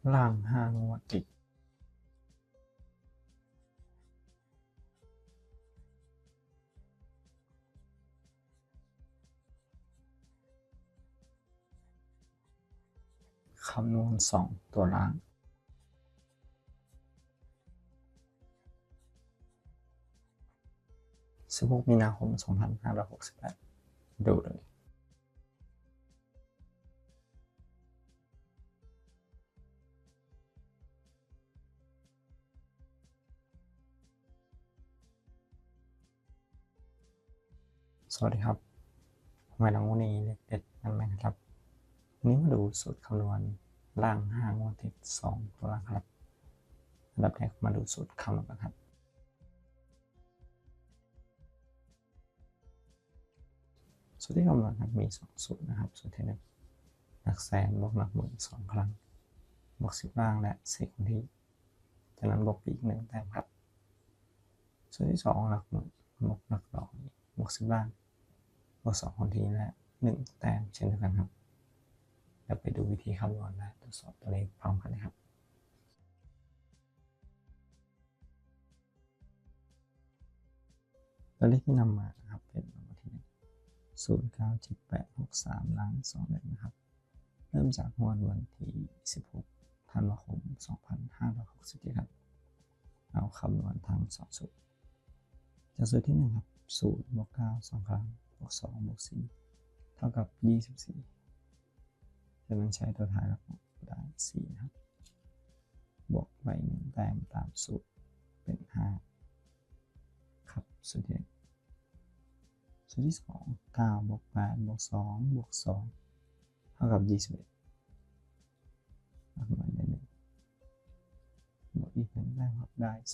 ล่าง5 งวดติดคำนวณ2 ตัวล่าง16 มีนาคม 2568ดูเลยสวัสดีครับทำไมเราวันนี้เด็ดกันไหมครับวันนี้มาดูสูตรคำนวณล่าง5 งวดติด2 ตัวล่างครับอันดับแรกมาดูสูตรคำนวณกันครับสูตรที่คำนวณครับมี2 สูตรนะครับสูตรที่1หลักแสนบวกหลักหมื่น2 ครั้งบวก10 ล่างและ10 คงที่จากนั้นบวกอีก1 แต้มครับสูตรที่2หลักหมื่นบวกหลักร้อยบวก10 ล่างบวก2 คงที่และ1 แต้มเช่นเดียวกันครับเดี๋ยวไปดูวิธีคำนวณและตรวจสอบตัวเลขพร้อมกันนะครับตัวเลขที่นำมานะครับเป็นรางวัลที่1 097863ล้าน21นะครับเริ่มจากงวดวันที่16 ธันวาคม 2567ครับเอาคำนวณทั้ง2 สูตรจากสูตรที่1ครับ0บวก9 2 ครั้งบวก2บวก4เท่ากับ24จากนั้นใช้ตัวท้ายแล้วได้4นะครับบวกไป1 แต้มตามสูตรเป็น5ครับสูตรที่สูตรที่2 9บวก8บวก2บวก2เท่ากับ21คำนวณได้1บวกอีก1 แต้มครับได้2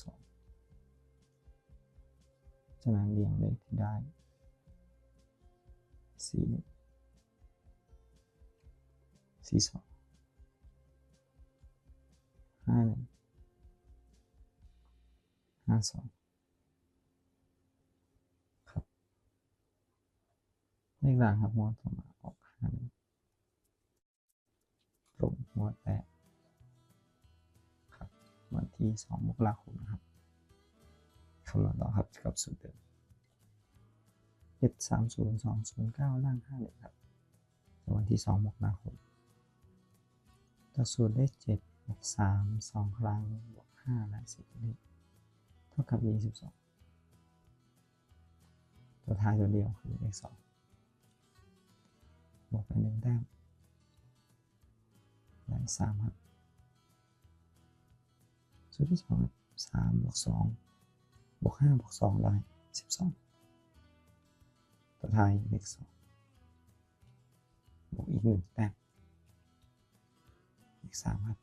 จากนั้นเรียงเลขที่ได้41 42 51 52ครับเลขหลังครับงวดต่อมาออก51ตรงงวดแรกครับวันที่2 มกราคมนะครับคำนวณต่อครับกับสูตรเดิม730 209ล่าง51ครับวันที่2 มกราคมจากสูตรเลข7บวก3 2 ครั้งบวก5และ10เลขเท่ากับ22ตัวท้ายตัวเดียวคือเลข2บวกไป1 แต้มได้3ครับสูตรที่2ครับ3บวก2บวก5บวก2ได้12ตัวท้ายเลข2บวกอีก1 แต้มเลข3ครับ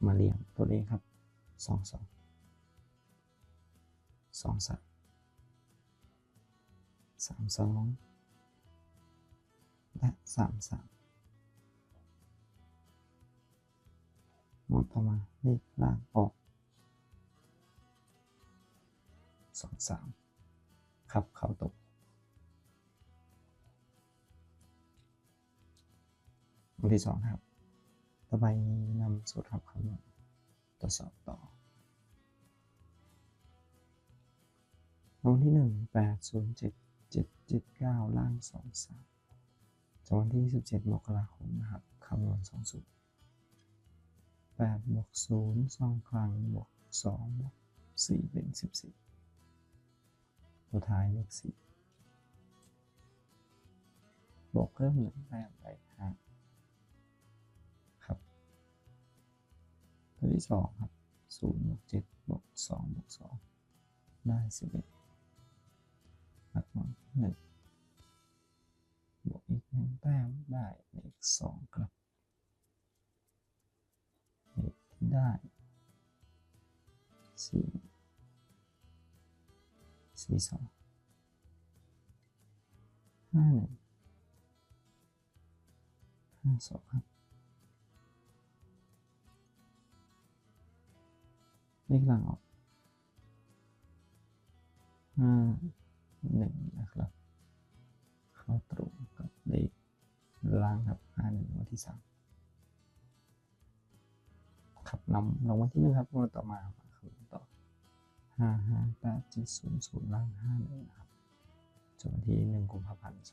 มาเรียงตัวเลขครับ22 23 32และ33งวดต่อมาเลขล่างออก23ครับเข้าตกวันที่2ครับต่อไปนำสูตรครับคำนวณตรวจสอบต่อวันที่1 807 779ล่าง23จากวันที่17 มกราคมนะครับคำนวณ2 สูตร8บวก0 2 ครั้งบวก2บวก4เป็น14ตัวท้ายเลข4บวกเพิ่ม1 แต้มได้5ครับตัวที่2ครับ0บวก7บวก2บวก2ได้11หลักหน่วย1บวกอีก1 แต้มได้เลข2ครับเลขที่ได้42 51 52ครับเลขหลังออก51นะครับเข้าตรงกับเลขล่างครับ51วันที่3 ครับนำรางวัลที่1ครับงวดต่อมาคำต่อ558700ล่าง51นะครับจนวันที่1 กุมภาพันธ์ 2568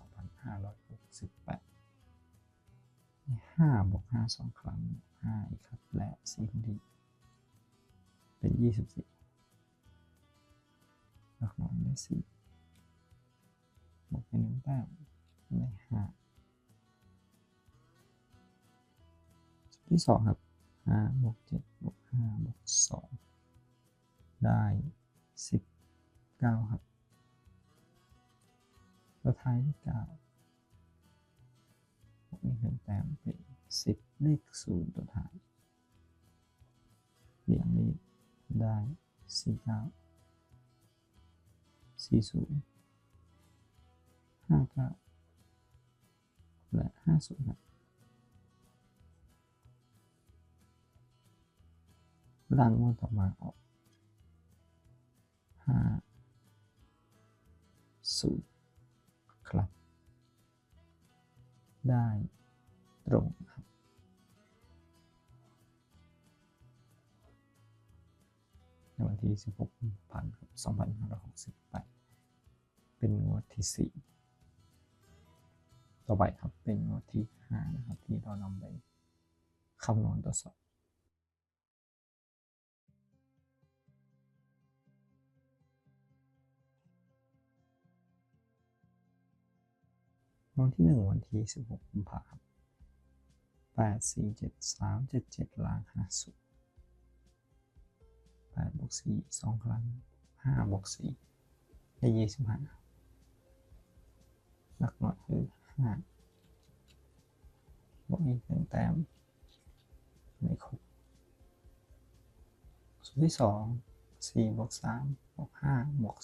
5 บวก 5 2 ครั้ง5อีกครับและ4คนที่เป็น24หลักหน่วยได้4บวกไป1แต้มได้5ที่2ครับ5 บวก 7 บวก 5 บวก 2ได้19ครับตัวท้ายที่9บวกอีก1แต้มเป็น10เลข0ตัวท้ายเรียงเลขได้49 40 59และ50ครับล่างงวดต่อมาออก50ครับได้ตรงครับในวันที่16 กุมภาพันธ์ 2568เป็นงวดที่4ต่อไปครับเป็นงวดที่5นะครับที่เรานำไปคำนวณตรวจสอบวันที่1วันที่16 กุมภาพันธ์ 8 4 7 3 7 7ล่าง50 8 บวก 4 2 ครั้ง5 บวก 4ได้25หลักหน่วยคือ5บวกอีก1แต้มในครบสูตรที่2 4 บวก 3 บวก 5 บวก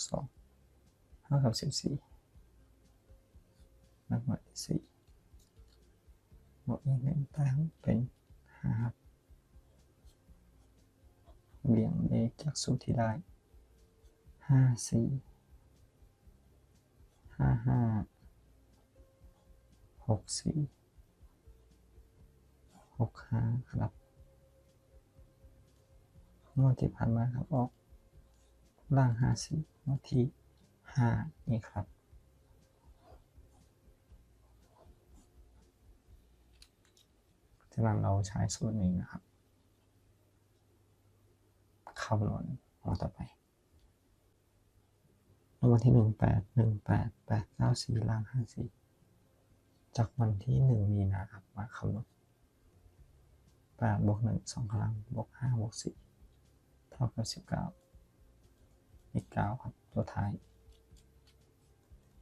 2เท่ากับ14หลักหน่วยที่4บวกอีก1แต้มเป็น5เรียงเลขจากสูตรที่ได้54 55 64 65ครับงวดที่ผ่านมาครับออกล่าง54งวดที่5นี่ครับจากนั้นเราใช้สูตรนี้นะครับคำนวณหัวต่อไปรางวัลที่1 8 1 8 8 9 4ล่าง54จากวันที่1 มีนาครับมาคำนวณ8 บวก 1 2 ครั้งบวก 5 บวก 4เท่ากับ19อีก9ครับตัวท้าย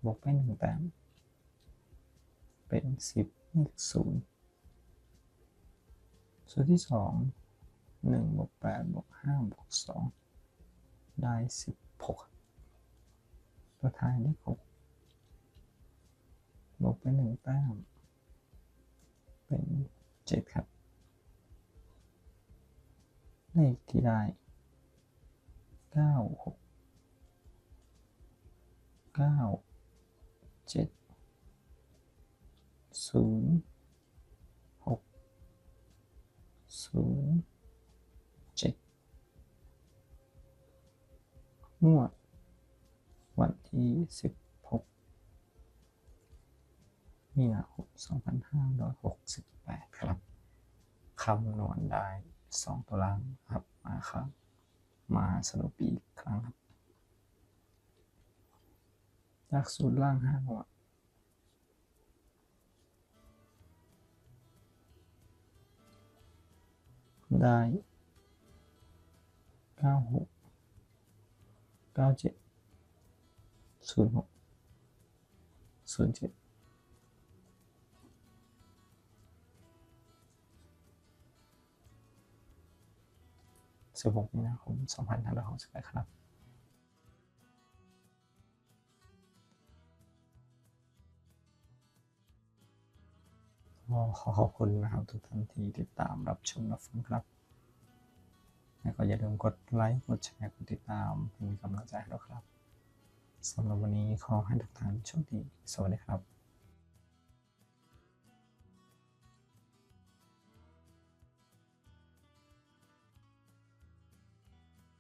บวกไป1แต้มเป็น10เลข0สูตรที่2 1 บวก 8 บวก 5 บวก 2ได้16ตัวท้ายเลข6บวกไป1แต้มเป็น7ครับเลขที่ได้9 6 9 7 0 6 0 7งวดวันที่16 มีนาคม 2568ครับคำนวณได้2ตัวล่างครับมาครับมาสรุปอีกครั้งครับจากสูตรล่าง5งวดได้96 97 06 07 16 มีนาคม 2568ครับขอขอบคุณนะครับทุกท่านที่ติดตามรับชมรับฟังครับและก็อย่าลืมกดไลค์กดแชร์กดติดตามเพื่อมีกำลังใจให้เราครับสำหรับวันนี้ขอให้ทุกท่านโชคดีสวัสดีครับ